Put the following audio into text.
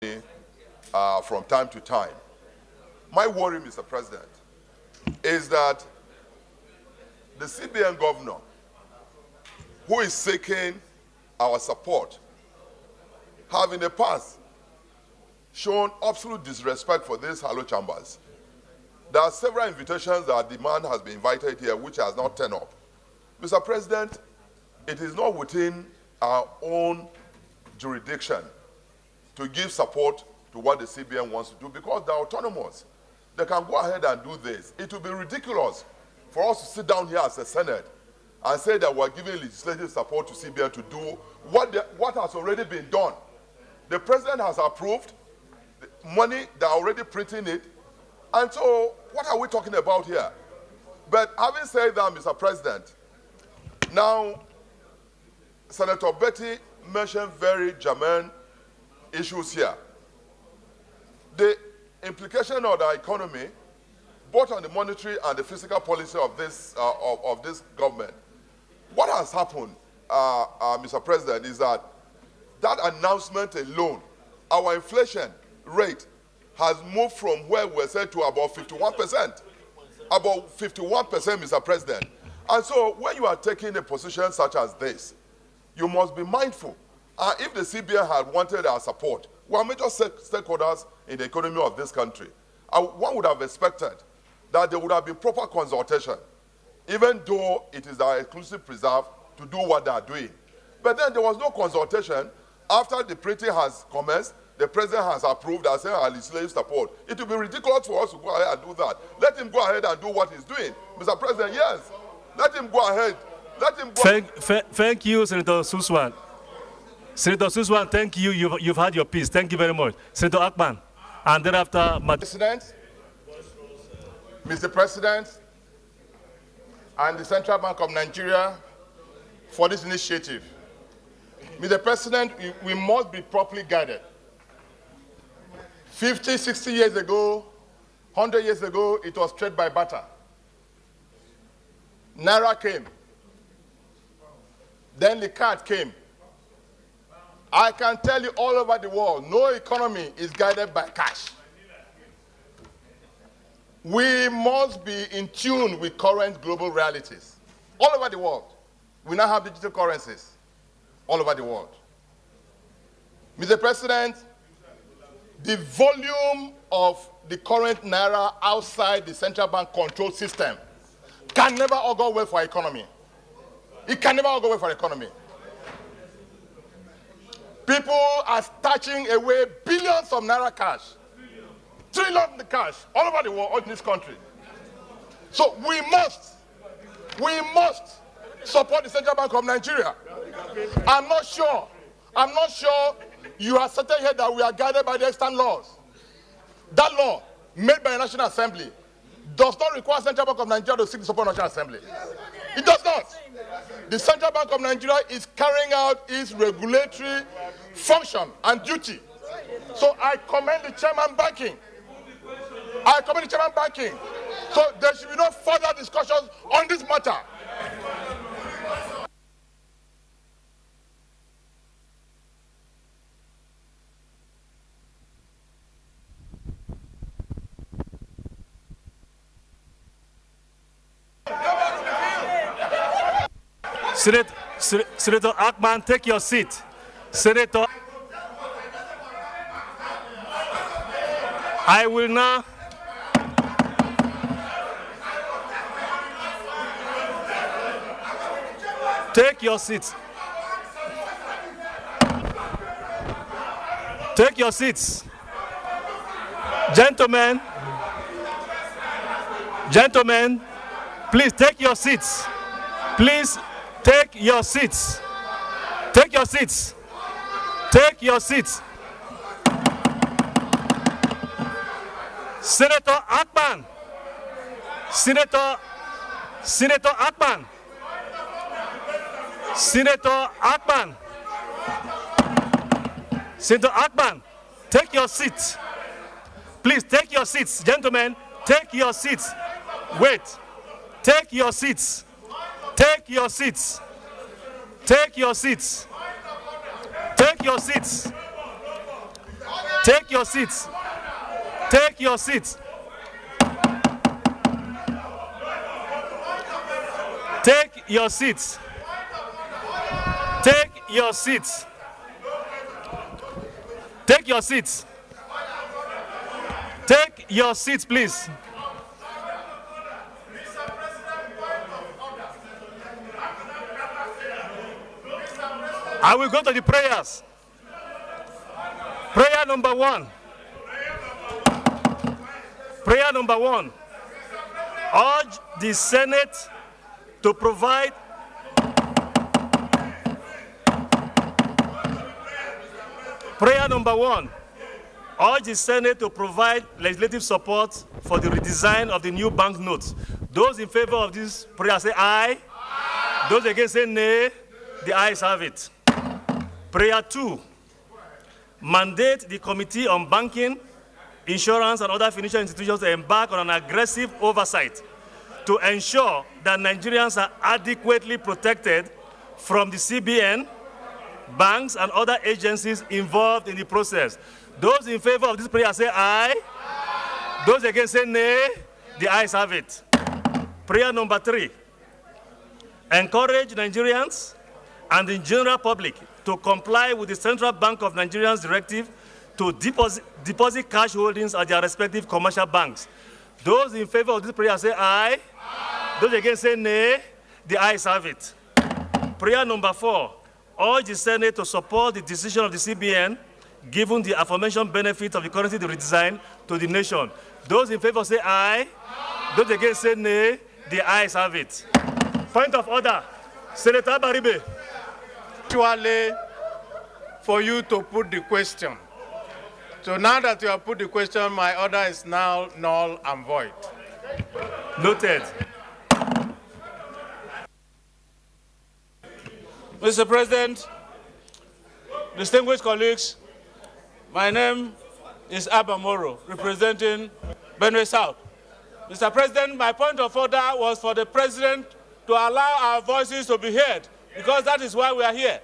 from time to time. My worry, Mr. President, is that the CBN governor, who is seeking our support, have in the past shown absolute disrespect for these hallowed chambers. There are several invitations that the man has been invited here, which has not turned up. Mr. President, it is not within our own jurisdiction to give support to what the CBN wants to do because they're autonomous. They can go ahead and do this. It would be ridiculous for us to sit down here as a Senate and say that we're giving legislative support to CBN to do what has already been done. The president has approved the money, they're already printing it. And so, what are we talking about here? But having said that, Mr. President, now, Senator Betty mentioned very germane issues here. The implication of the economy, both on the monetary and the fiscal policy of this government. What has happened, Mr. President, is that announcement alone, our inflation rate has moved from where we're set to about 51%. About 51%, Mr. President. And so when you are taking a position such as this, you must be mindful. If the CBN had wanted our support, we are major stakeholders in the economy of this country. One would have expected that there would have been proper consultation, even though it is our exclusive preserve to do what they are doing. But then there was no consultation. After the printing has commenced, the president has approved and said our legislative support. It would be ridiculous for us to go ahead and do that. Let him go ahead and do what he's doing. Mr. President, yes. Let him go ahead. Let him go Thank you, Senator Suswan. Senator Suswan, thank you. You've had your piece. Thank you very much. Senator Akpan. And thereafter, Mr. President, and the Central Bank of Nigeria for this initiative. Mr. President, we must be properly guided. 50, 60 years ago, 100 years ago, it was trade by barter. Naira came. Then the card came. I can tell you all over the world, no economy is guided by cash. We must be in tune with current global realities. All over the world, we now have digital currencies. All over the world. Mr. President, the volume of the current Naira outside the central bank control system can never augur well for our economy. It can never augur well for our economy. People are stashing away billions of Naira cash. Trillions in cash all over the world in this country. So we must support the Central Bank of Nigeria. I'm not sure you have certain here that we are guided by the extant laws. That law, made by the National Assembly, does not require Central Bank of Nigeria to seek the support of the National Assembly. It does not. The Central Bank of Nigeria is carrying out its regulatory function and duty. So I commend the chairman banking. So there should be no further discussions on this matter. Senator Akman, take your seat. Senator, I will now take your seat. Take your seats. Gentlemen, please take your seats. Please take your seats. Take your seats. Take your seats. Senator Akpan. Senator Akpan. Senator Akpan. Senator Akpan, take your seat. Please take your seats. Gentlemen, take your seats. Wait. Take your seats. Take your seats. Take your seats. Take your seats. Take your seats. Take your seats. Take your seats. Take your seats. Take your seats. Take your seats, please. I will go to the prayers. Prayer number one. Prayer number one. Urge the Senate to provide Prayer number one. Urge the Senate to provide legislative support for the redesign of the new banknotes. Those in favor of this prayer say aye. Aye. Those against say nay. The ayes have it. Prayer two. Mandate the Committee on Banking, Insurance, and other financial institutions to embark on an aggressive oversight to ensure that Nigerians are adequately protected from the CBN, banks, and other agencies involved in the process. Those in favor of this prayer say aye. Aye. Those against say nay. The ayes have it. Prayer number three. Encourage Nigerians and the general public to comply with the Central Bank of Nigeria's directive to deposit cash holdings at their respective commercial banks. Those in favor of this prayer say aye. Aye. Those against say nay. The ayes have it. Prayer number four. Urge the Senate to support the decision of the CBN, given the aforementioned benefit of the currency redesign to the nation. Those in favor say aye. Aye. Those against say nay. The ayes have it. Point of order. Senator Baribe. Actually, for you to put the question. So now that you have put the question, my order is now null and void. Noted. Mr. President, distinguished colleagues, my name is Abba Moro, representing Benue South. Mr. President, my point of order was for the President to allow our voices to be heard, because that is why we are here.